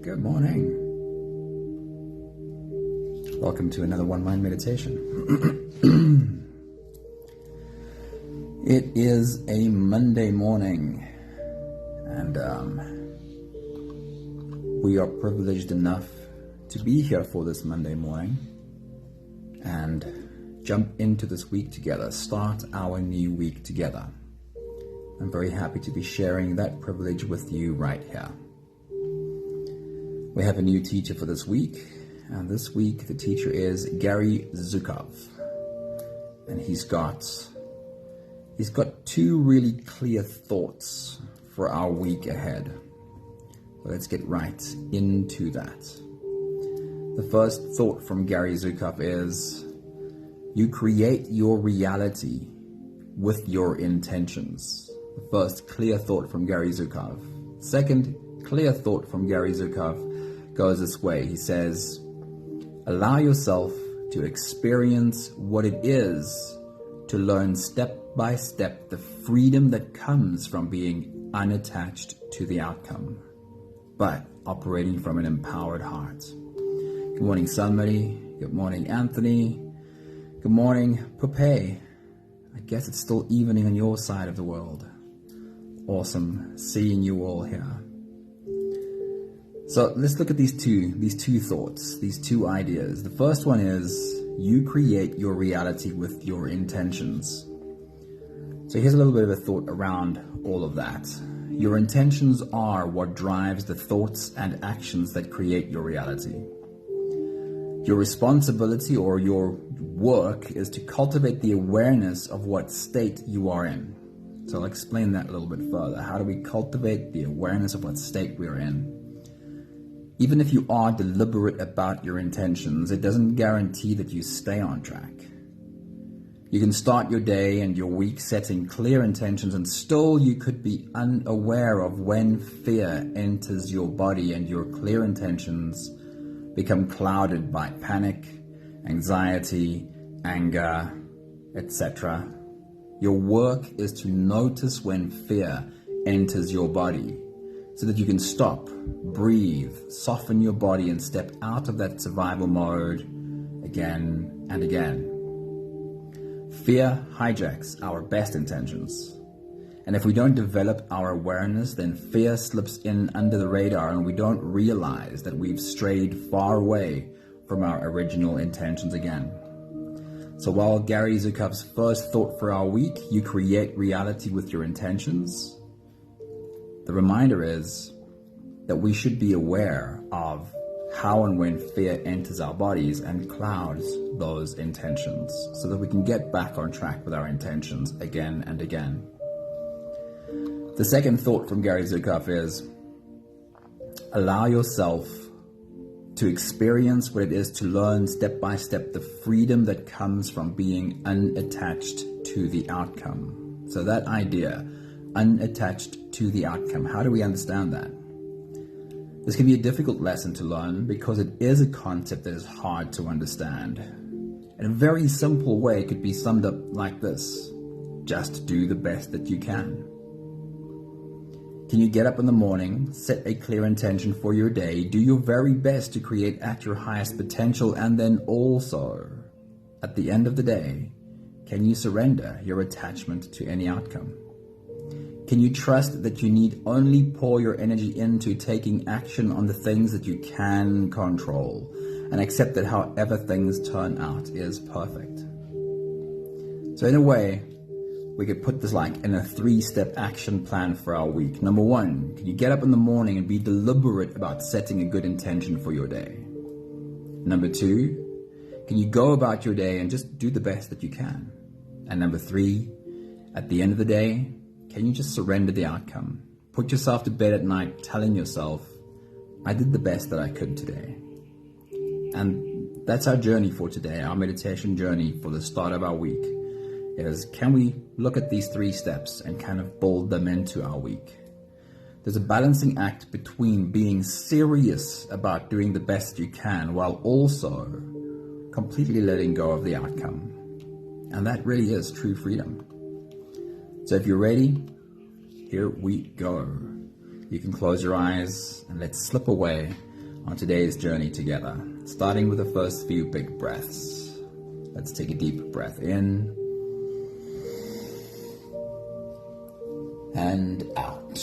Good morning. Welcome to another One Mind meditation. It is a Monday morning, and we are privileged enough to be here for this Monday morning and jump into this week together, start our new week together. I'm very happy to be sharing that privilege with you right here. We have a new teacher for this week, and this week the teacher is Gary Zukav, and he's got two really clear thoughts for our week ahead. So let's get right into that. The first thought from Gary Zukav is, you create your reality with your intentions. The first clear thought from Gary Zukav. Second clear thought from Gary Zukav goes this way. He says, allow yourself to experience what it is to learn step by step the freedom that comes from being unattached to the outcome, but operating from an empowered heart. Good morning, somebody. Good morning, Anthony. Good morning, Pupe. I guess it's still evening on your side of the world. Awesome seeing you all here. So let's look at these two thoughts, these two ideas. The first one is, you create your reality with your intentions. So here's a little bit of a thought around all of that. Your intentions are what drives the thoughts and actions that create your reality. Your responsibility or your work is to cultivate the awareness of what state you are in. So I'll explain that a little bit further. How do we cultivate the awareness of what state we're in? Even if you are deliberate about your intentions, it doesn't guarantee that you stay on track. You can start your day and your week setting clear intentions, and still you could be unaware of when fear enters your body and your clear intentions become clouded by panic, anxiety, anger, etc. Your work is to notice when fear enters your body, so that you can stop, breathe, soften your body, and step out of that survival mode again and again. Fear hijacks our best intentions. And if we don't develop our awareness, then fear slips in under the radar and we don't realize that we've strayed far away from our original intentions again. So while Gary Zukav's first thought for our week, you create reality with your intentions, the reminder is that we should be aware of how and when fear enters our bodies and clouds those intentions, so that we can get back on track with our intentions again and again. The second thought from Gary Zukav is, allow yourself to experience what it is to learn step by step the freedom that comes from being unattached to the outcome. So that idea, unattached to the outcome. How do we understand that? This can be a difficult lesson to learn because it is a concept that is hard to understand. In a very simple way, it could be summed up like this: just do the best that you can. Can you get up in the morning, set a clear intention for your day, do your very best to create at your highest potential, and then also, at the end of the day, can you surrender your attachment to any outcome? Can you trust that you need only pour your energy into taking action on the things that you can control, and accept that however things turn out is perfect? So in a way, we could put this like in a 3-step action plan for our week. Number 1, can you get up in the morning and be deliberate about setting a good intention for your day? Number 2, can you go about your day and just do the best that you can? And number 3, at the end of the day, can you just surrender the outcome? Put yourself to bed at night telling yourself, I did the best that I could today. And that's our journey for today, our meditation journey for the start of our week, is can we look at these 3 steps and kind of build them into our week? There's a balancing act between being serious about doing the best you can while also completely letting go of the outcome. And that really is true freedom. So if you're ready, here we go. You can close your eyes and let's slip away on today's journey together, starting with the first few big breaths. Let's take a deep breath in and out.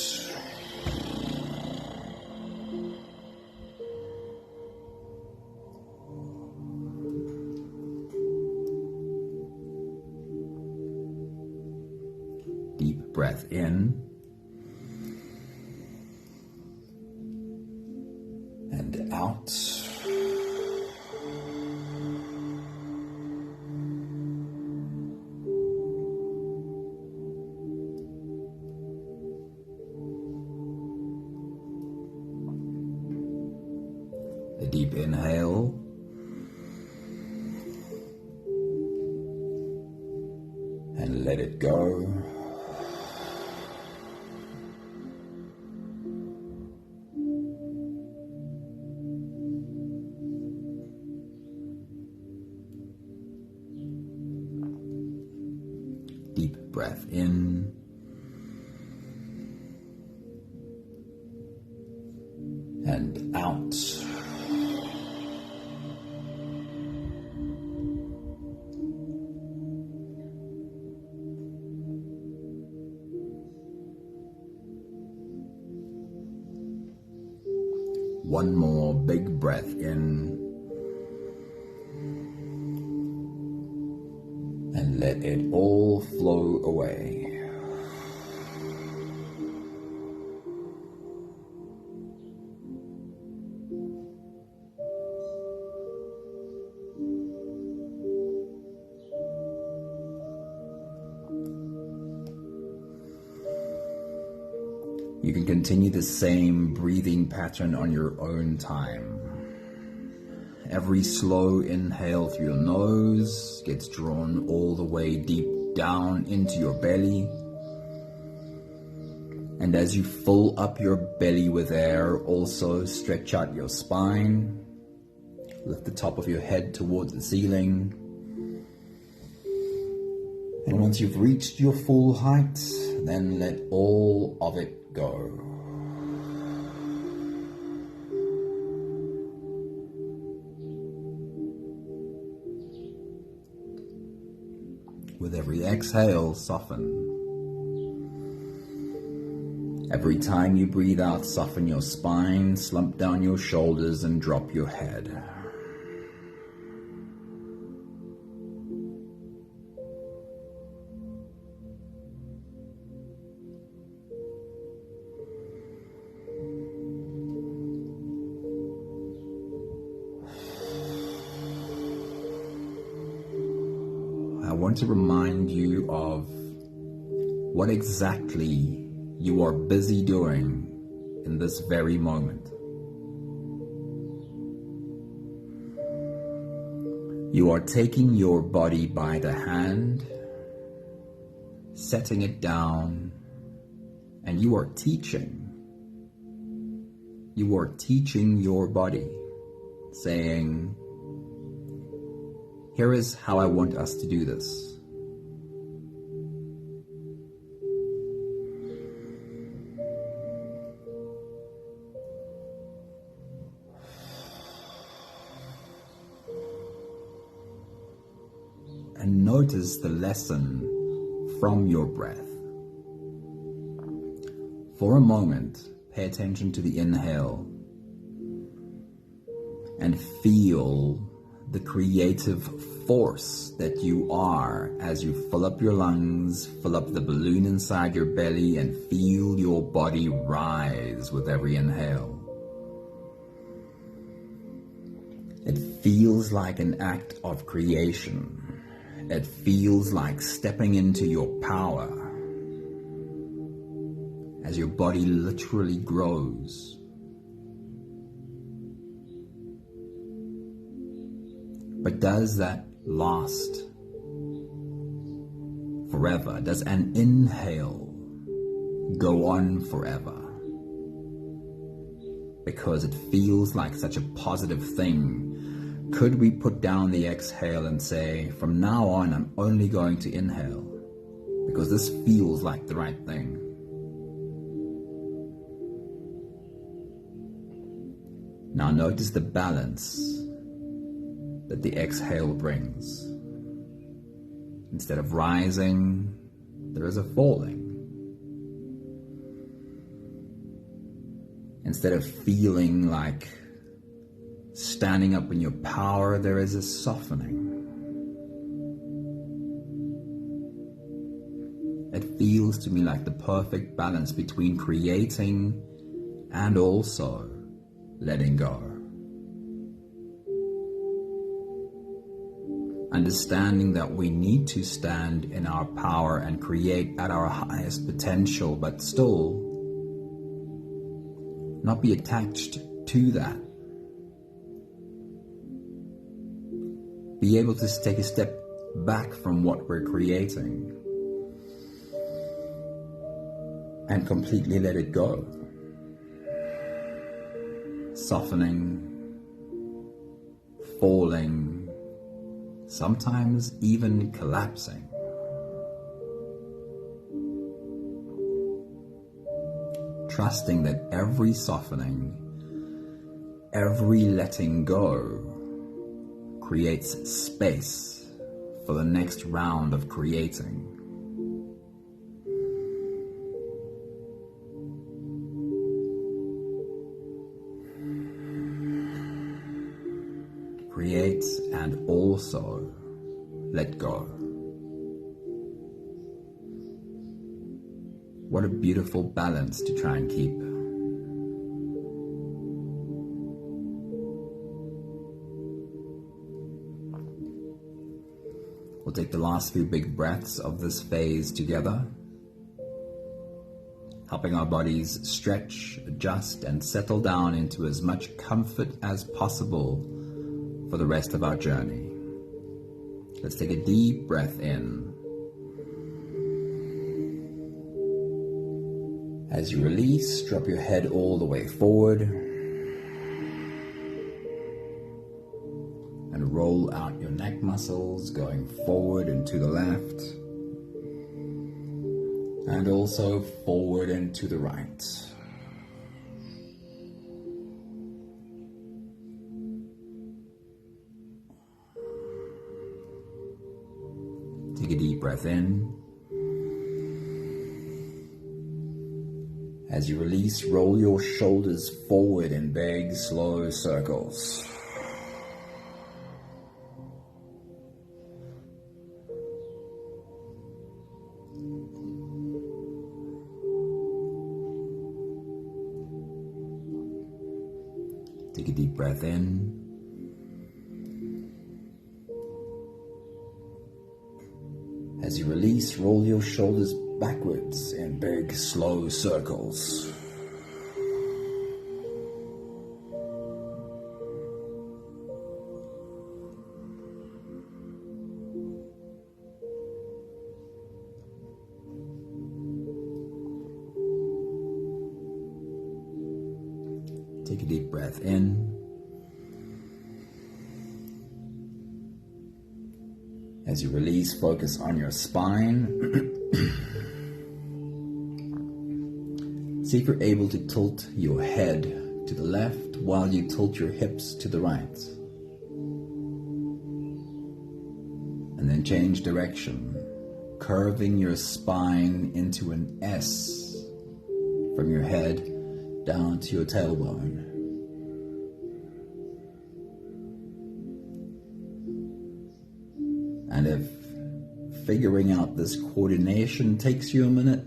Deep breath in and out. A deep inhale and let it go. Deep breath in and out. One more big breath in and let it all flow away. You can continue the same breathing pattern on your own time. Every slow inhale through your nose gets drawn all the way deep down into your belly. And as you fill up your belly with air, also stretch out your spine. Lift the top of your head towards the ceiling. And once you've reached your full height, then let all of it go. With every exhale, soften. Every time you breathe out, soften your spine, slump down your shoulders, and drop your head. I want to remind you of what exactly you are busy doing in this very moment. You are taking your body by the hand, setting it down, and you are teaching. You are teaching your body, saying, here is how I want us to do this. And notice the lesson from your breath. For a moment, pay attention to the inhale and feel the creative force that you are as you fill up your lungs, fill up the balloon inside your belly, and feel your body rise with every inhale. It feels like an act of creation. It feels like stepping into your power as your body literally grows. But does that last forever? Does an inhale go on forever? Because it feels like such a positive thing. Could we put down the exhale and say, from now on, I'm only going to inhale because this feels like the right thing? Now notice the balance that the exhale brings. Instead of rising, there is a falling. Instead of feeling like standing up in your power, there is a softening. It feels to me like the perfect balance between creating and also letting go. Understanding that we need to stand in our power and create at our highest potential, but still not be attached to that. Be able to take a step back from what we're creating and completely let it go. Softening, falling, sometimes even collapsing. Trusting that every softening, every letting go creates space for the next round of creating. Create and also let go. What a beautiful balance to try and keep. We'll take the last few big breaths of this phase together, helping our bodies stretch, adjust, and settle down into as much comfort as possible for the rest of our journey. Let's take a deep breath in. As you release, drop your head all the way forward and roll out your neck muscles, going forward and to the left, and also forward and to the right. Take a deep breath in. As you release, roll your shoulders forward in big, slow circles. Take a deep breath in. As you release, roll your shoulders backwards in big, slow circles. Take a deep breath in. As you release, focus on your spine. See if you're able to tilt your head to the left while you tilt your hips to the right. And then change direction, curving your spine into an S from your head down to your tailbone. And if figuring out this coordination takes you a minute,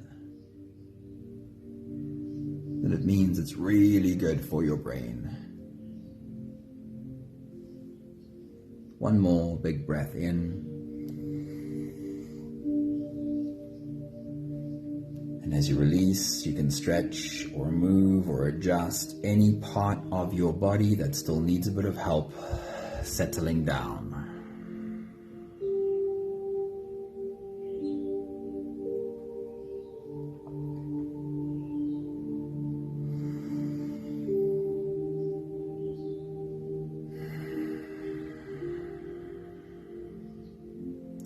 then it means it's really good for your brain. One more big breath in. And as you release, you can stretch or move or adjust any part of your body that still needs a bit of help settling down.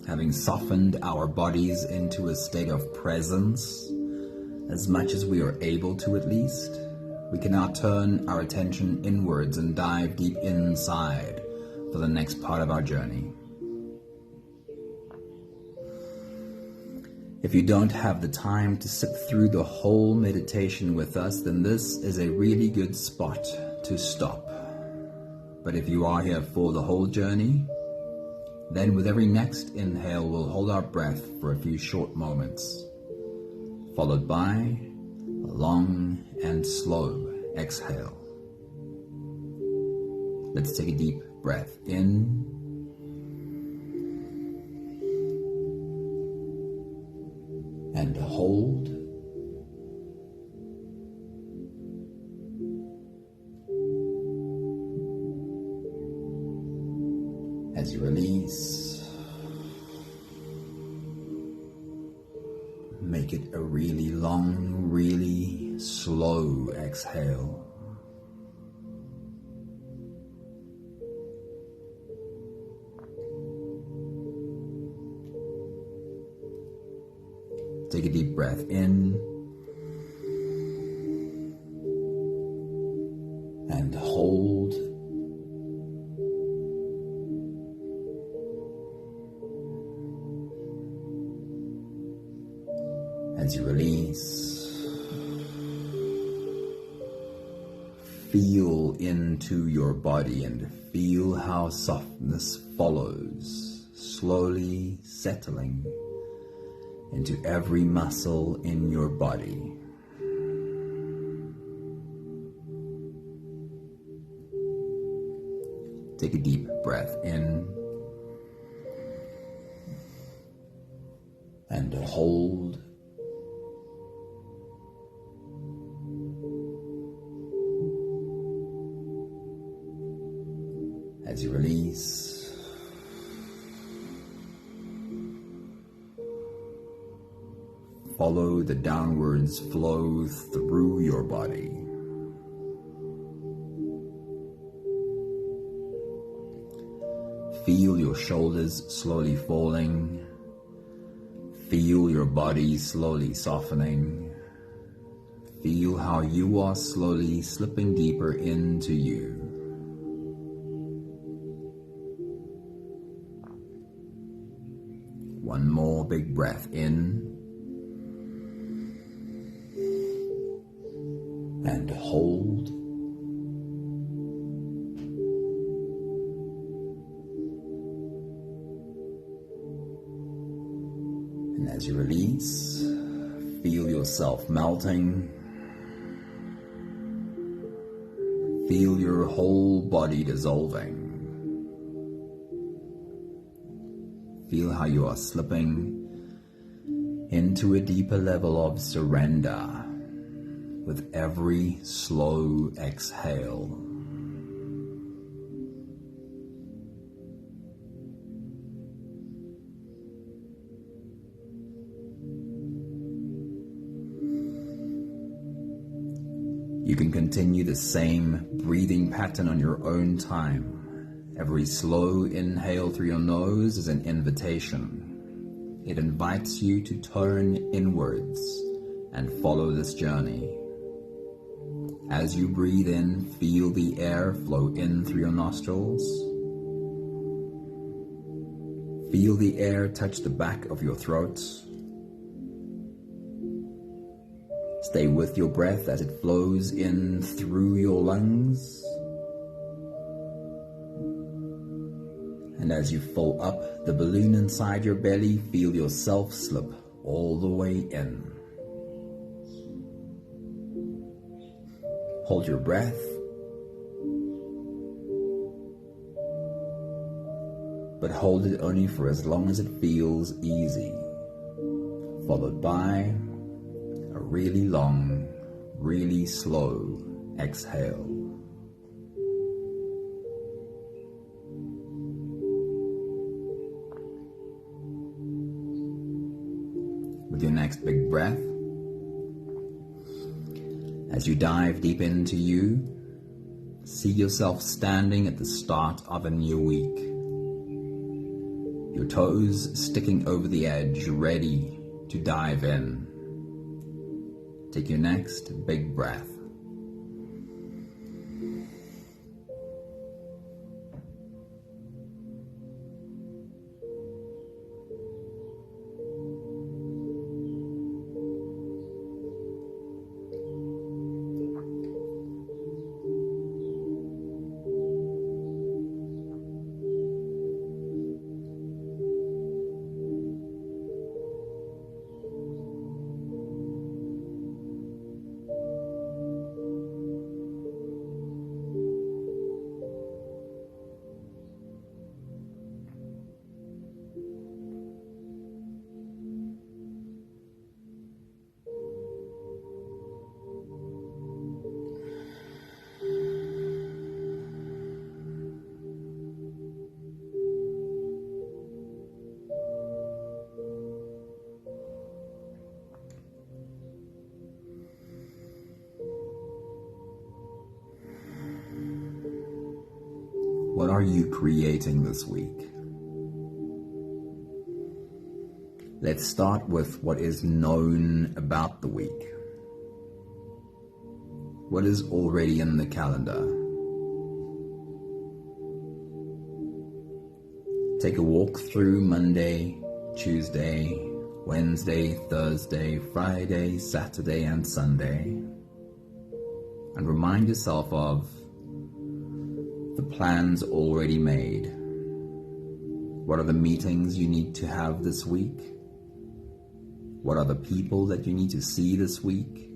Having softened our bodies into a state of presence, as much as we are able to at least, We can now turn our attention inwards and dive deep inside for the next part of our journey. If you don't have the time to sit through the whole meditation with us, then this is a really good spot to stop. But if you are here for the whole journey, then with every next inhale, we'll hold our breath for a few short moments, followed by a long and slow exhale. Let's take a deep breath in and hold. As you release, make it a really long, really slow exhale. Take a deep breath in and hold. As you release, feel into your body and feel how softness follows, slowly settling into every muscle in your body. Take a deep breath in and hold. As you release, follow the downwards flow through your body. Feel your shoulders slowly falling. Feel your body slowly softening. Feel how you are slowly slipping deeper into you. One more big breath in and hold. And as you release, feel yourself melting. Feel your whole body dissolving. Feel how you are slipping into a deeper level of surrender with every slow exhale. You can continue the same breathing pattern on your own time. Every slow inhale through your nose is an invitation. It invites you to turn inwards and follow this journey. As you breathe in, feel the air flow in through your nostrils. Feel the air touch the back of your throat. Stay with your breath as it flows in through your lungs. And as you fill up the balloon inside your belly, feel yourself slip all the way in. Hold your breath. But hold it only for as long as it feels easy, followed by a really long, really slow exhale. With your next big breath, as you dive deep into you, see yourself standing at the start of a new week. Your toes sticking over the edge, ready to dive in. Take your next big breath. What are you creating this week? Let's start with what is known about the week. What is already in the calendar? Take a walk through Monday, Tuesday, Wednesday, Thursday, Friday, Saturday, and Sunday, and remind yourself of the plans already made. What are the meetings you need to have this week? What are the people that you need to see this week?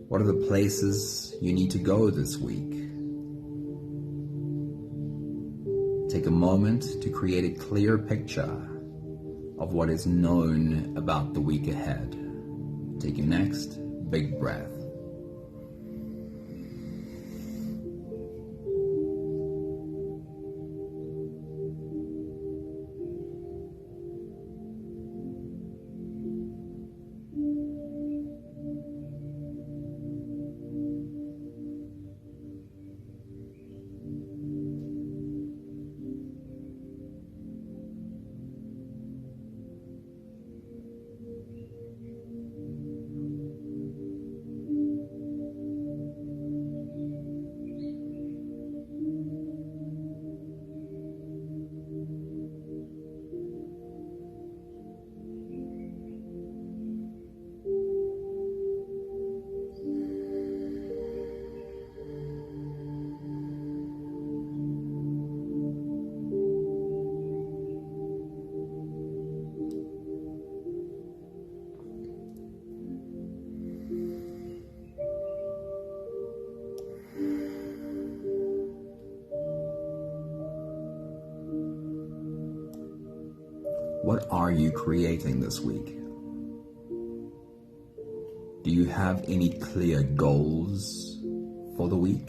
What are the places you need to go this week? Take a moment to create a clear picture of what is known about the week ahead. Take your next big breath. What are you creating this week? Do you have any clear goals for the week?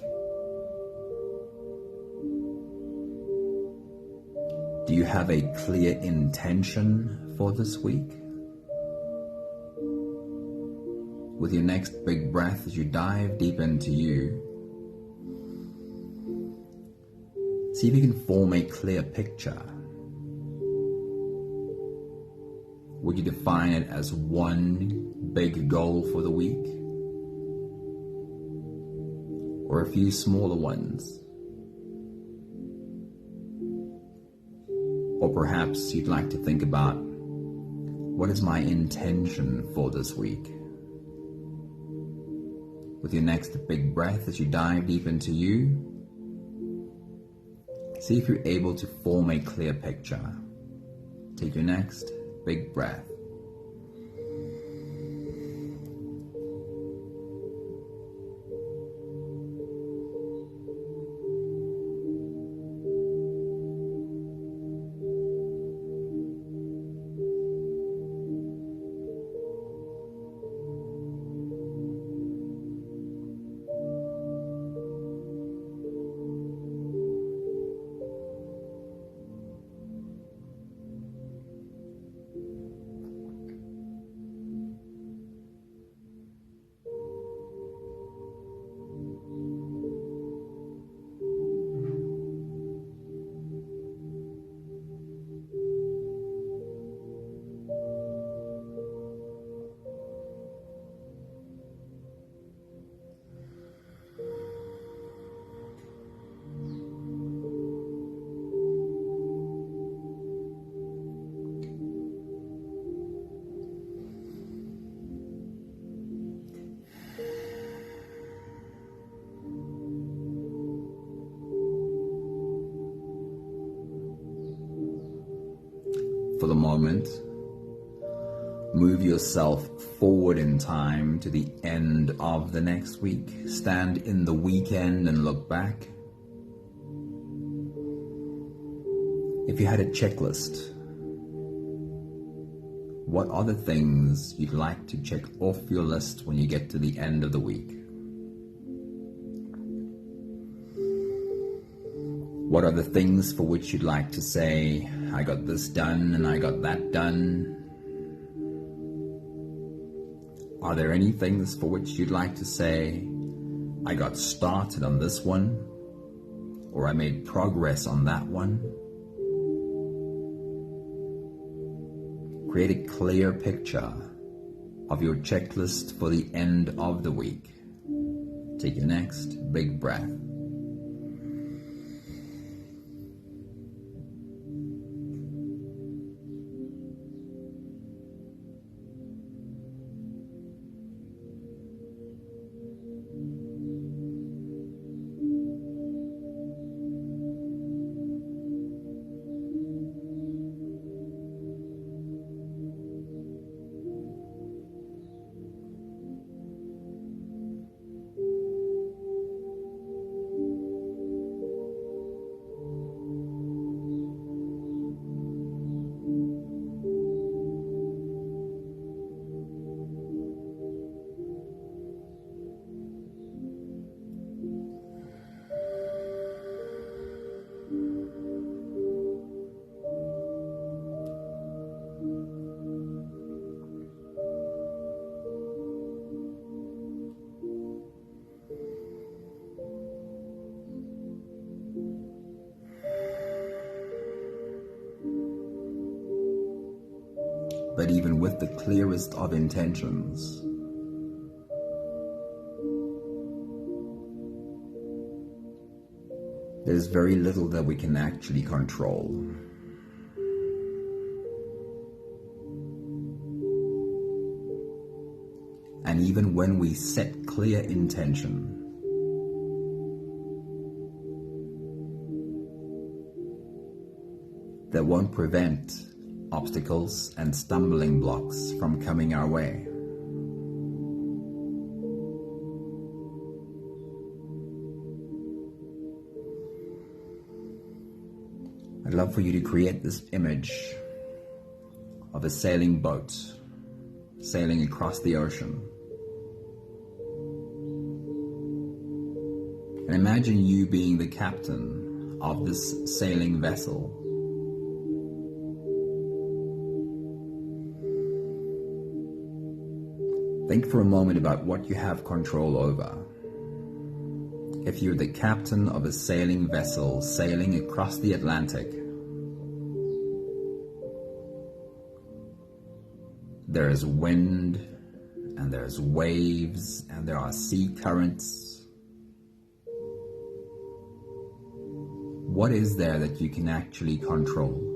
Do you have a clear intention for this week? With your next big breath as you dive deep into you, see if you can form a clear picture. Would you define it as one big goal for the week? Or a few smaller ones? Or perhaps you'd like to think about, what is my intention for this week? With your next big breath as you dive deep into you, see if you're able to form a clear picture. Take your next big breath. For the moment, move yourself forward in time to the end of the next week. Stand in the weekend and look back. If you had a checklist, what are the things you'd like to check off your list when you get to the end of the week? What are the things for which you'd like to say, I got this done and I got that done? Are there any things for which you'd like to say, I got started on this one or I made progress on that one. Create a clear picture of your checklist for the end of the week. Take your next big breath. But even with the clearest of intentions, there's very little that we can actually control. And even when we set clear intention, that won't prevent obstacles and stumbling blocks from coming our way. I'd love for you to create this image of a sailing boat sailing across the ocean. And imagine you being the captain of this sailing vessel. Think for a moment about what you have control over. If you're the captain of a sailing vessel sailing across the Atlantic, there is wind, and there's waves, and there are sea currents. What is there that you can actually control?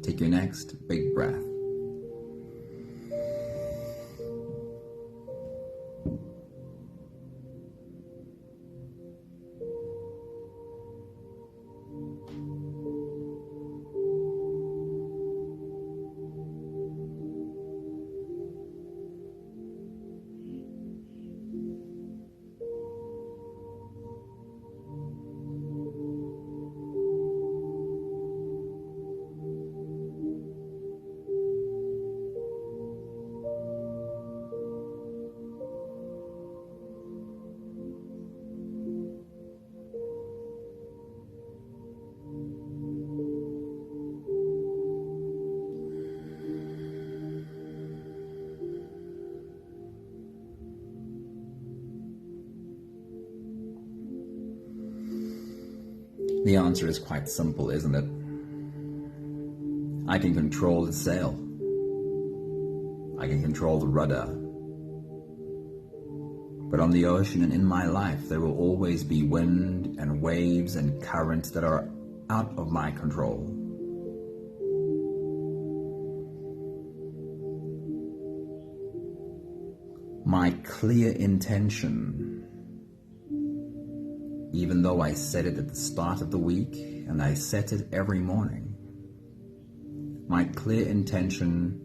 Take your next big breath. The answer is quite simple, isn't it? I can control the sail. I can control the rudder. But on the ocean and in my life, there will always be wind and waves and currents that are out of my control. My clear intention, even though I set it at the start of the week and I set it every morning, my clear intention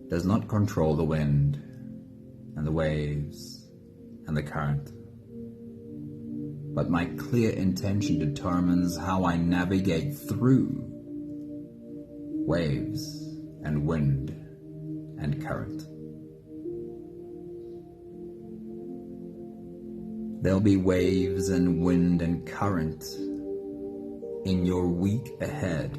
does not control the wind and the waves and the current. But my clear intention determines how I navigate through waves and wind and current. There'll be waves and wind and current in your week ahead.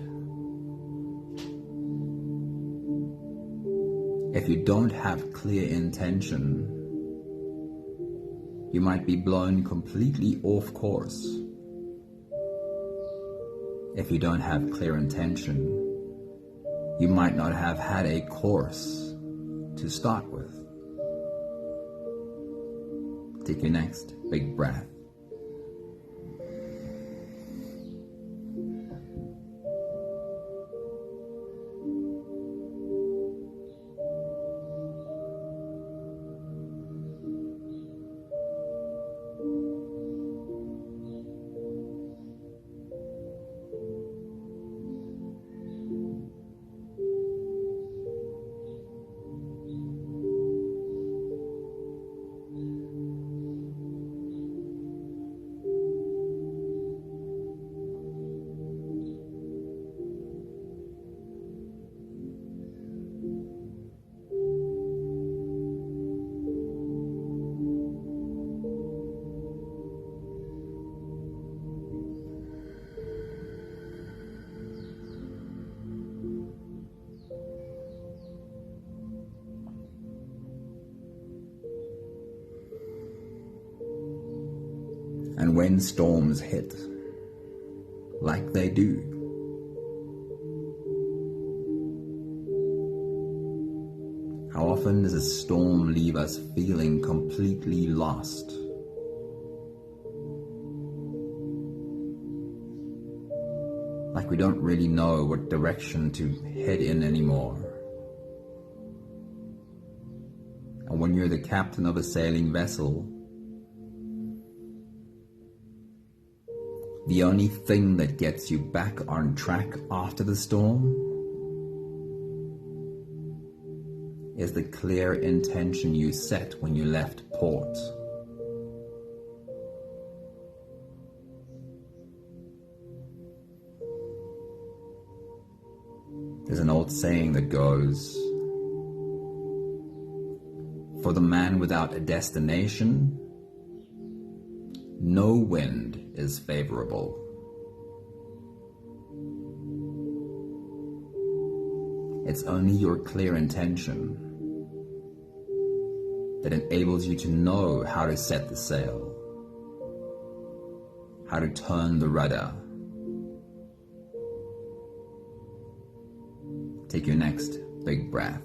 If you don't have clear intention, You might be blown completely off course. If you don't have clear intention, you might not have had a course to start with. Take your next big breath. And when storms hit, like they do, how often does a storm leave us feeling completely lost? Like we don't really know what direction to head in anymore. And when you're the captain of a sailing vessel, the only thing that gets you back on track after the storm is the clear intention you set when you left port. There's an old saying that goes, "For the man without a destination, no wind is favorable." It's only your clear intention that enables you to know how to set the sail, how to turn the rudder. Take your next big breath.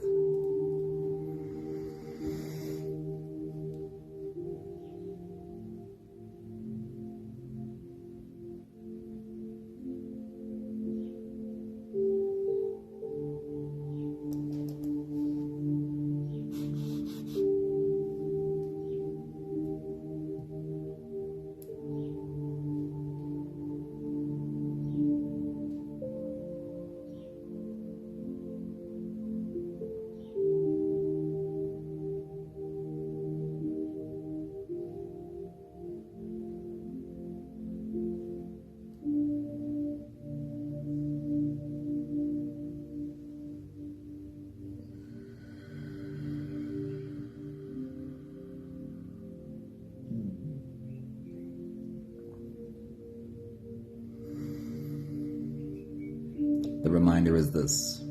The reminder is this: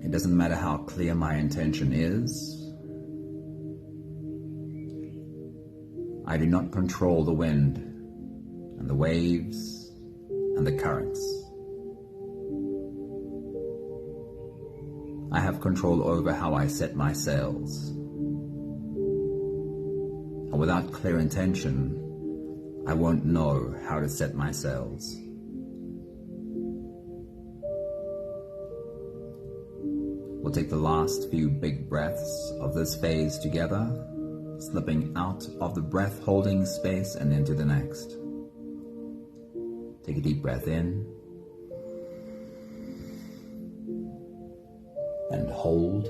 it doesn't matter how clear my intention is, I do not control the wind and the waves and the currents. I have control over how I set my sails. And without clear intention, I won't know how to set my sails. We'll take the last few big breaths of this phase together, slipping out of the breath-holding space and into the next. Take a deep breath in and hold.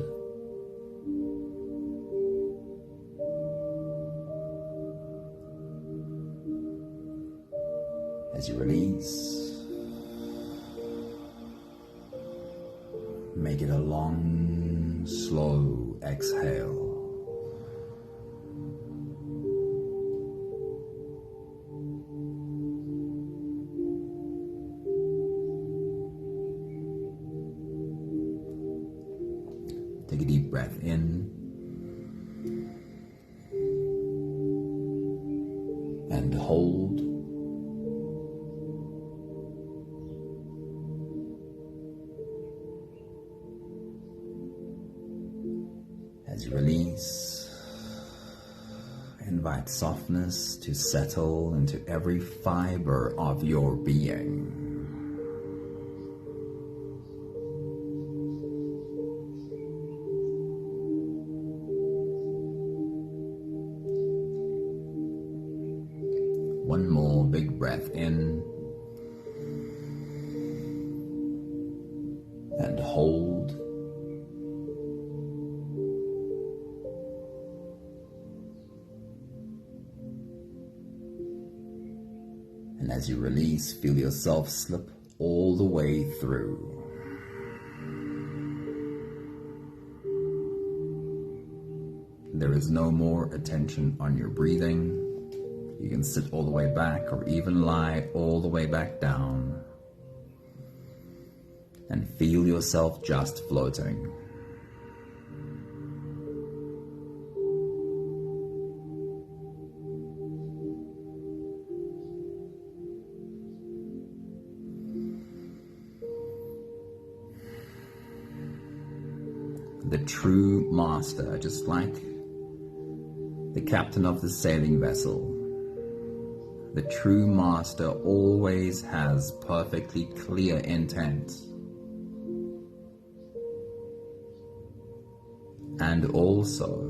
As you release, make it a long, slow exhale. Take a deep breath in and hold. As you release, invite softness to settle into every fiber of your being. One more big breath in and hold. And as you release, feel yourself slip all the way through. There is no more attention on your breathing. You can sit all the way back or even lie all the way back down and feel yourself just floating. The true master, just like the captain of the sailing vessel, the true master always has perfectly clear intent and also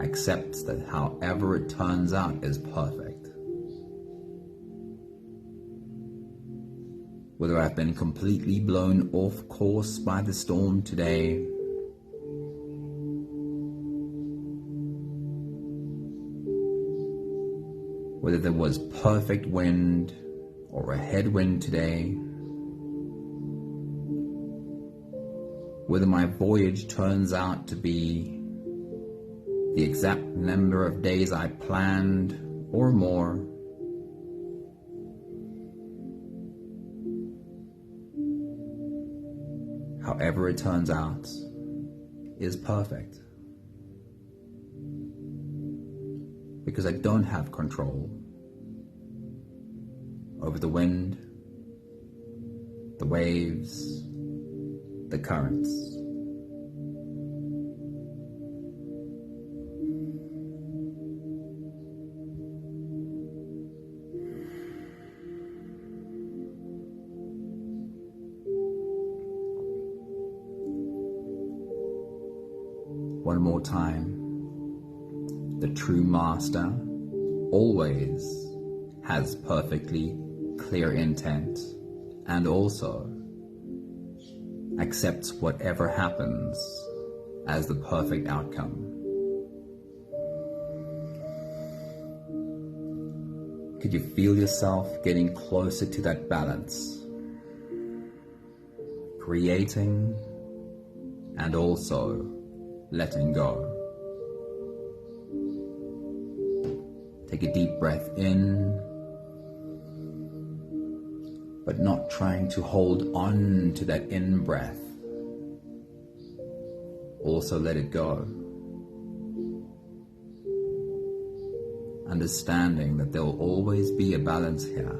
accepts that however it turns out is perfect. Whether I've been completely blown off course by the storm today, whether there was perfect wind or a headwind today, whether my voyage turns out to be the exact number of days I planned or more, however it turns out is perfect. Because I don't have control over the wind, the waves, the currents. One more time. The true master always has perfectly clear intent and also accepts whatever happens as the perfect outcome. Could you feel yourself getting closer to that balance? Creating and also letting go. Take a deep breath in, but not trying to hold on to that in-breath. Also let it go. Understanding that there will always be a balance here.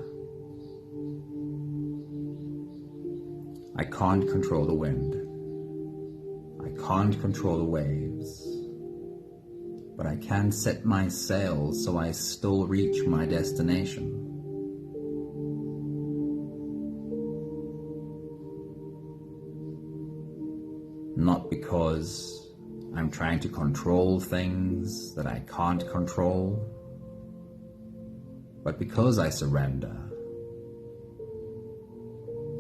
I can't control the wind. I can't control the waves. But I can set my sails so I still reach my destination. Not because I'm trying to control things that I can't control, but because I surrender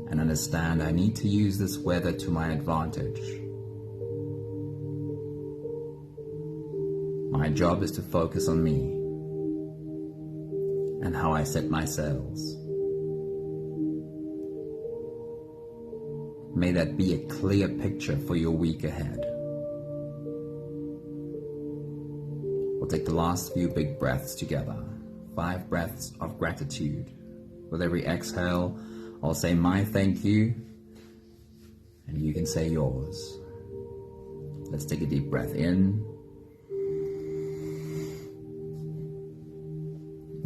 and understand I need to use this weather to my advantage. My job is to focus on me and how I set my sails. May that be a clear picture for your week ahead. We'll take the last few big breaths together. 5 breaths of gratitude. With every exhale, I'll say my thank you, and you can say yours. Let's take a deep breath in.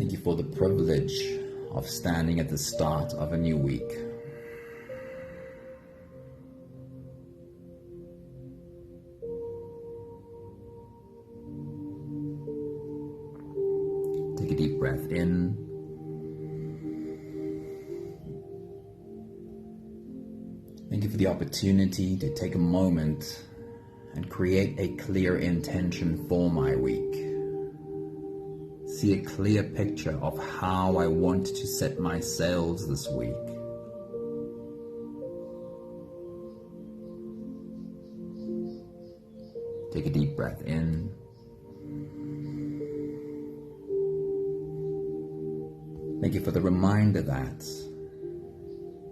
Thank you for the privilege of standing at the start of a new week. Take a deep breath in. Thank you for the opportunity to take a moment and create a clear intention for my week. See a clear picture of how I want to set my sails this week. Take a deep breath in. Thank you for the reminder that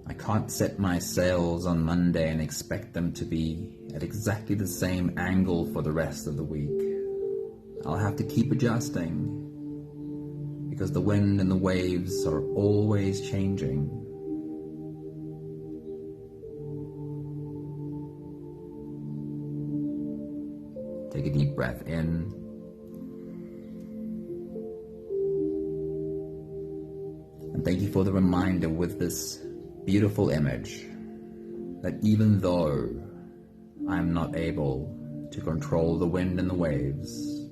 I can't set my sails on Monday and expect them to be at exactly the same angle for the rest of the week. I'll have to keep adjusting because the wind and the waves are always changing. Take a deep breath in. And thank you for the reminder with this beautiful image that even though I'm not able to control the wind and the waves,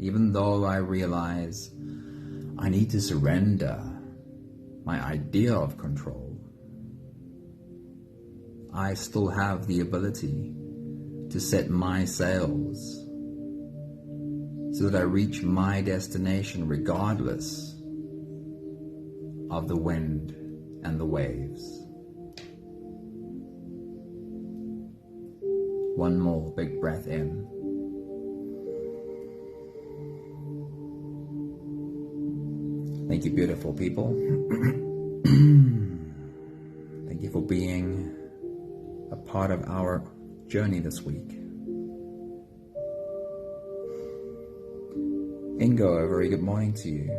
even though I realize I need to surrender my idea of control, I still have the ability to set my sails so that I reach my destination regardless of the wind and the waves. One more big breath in. Thank you, beautiful people. Thank you for being a part of our journey this week. Ingo, a very good morning to you.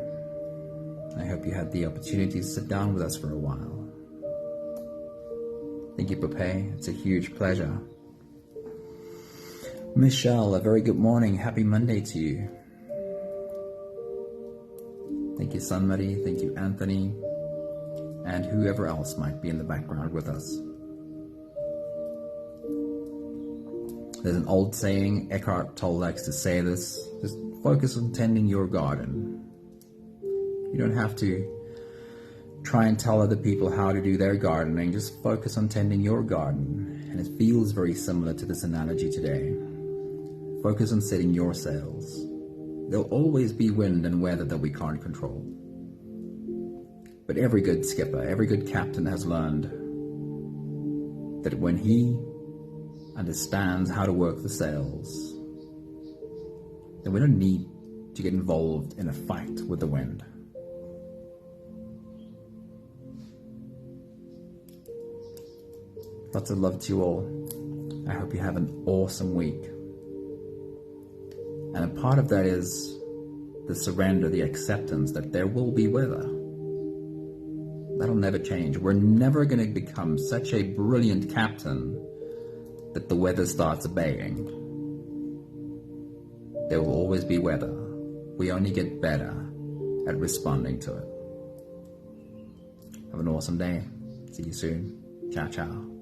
I hope you had the opportunity to sit down with us for a while. Thank you, Pepe. It's a huge pleasure. Michelle, a very good morning. Happy Monday to you. Thank you, Sunmuddy. Thank you, Anthony. And whoever else might be in the background with us. There's an old saying, Eckhart Tolle likes to say this, just focus on tending your garden. You don't have to try and tell other people how to do their gardening, just focus on tending your garden. And it feels very similar to this analogy today. Focus on setting your sails. There'll always be wind and weather that we can't control. But every good skipper, every good captain has learned that when he understands how to work the sails, then we don't need to get involved in a fight with the wind. Lots of love to you all. I hope you have an awesome week. And a part of that is the surrender, the acceptance that there will be weather. That'll never change. We're never going to become such a brilliant captain that the weather starts obeying. There will always be weather. We only get better at responding to it. Have an awesome day. See you soon. Ciao, ciao.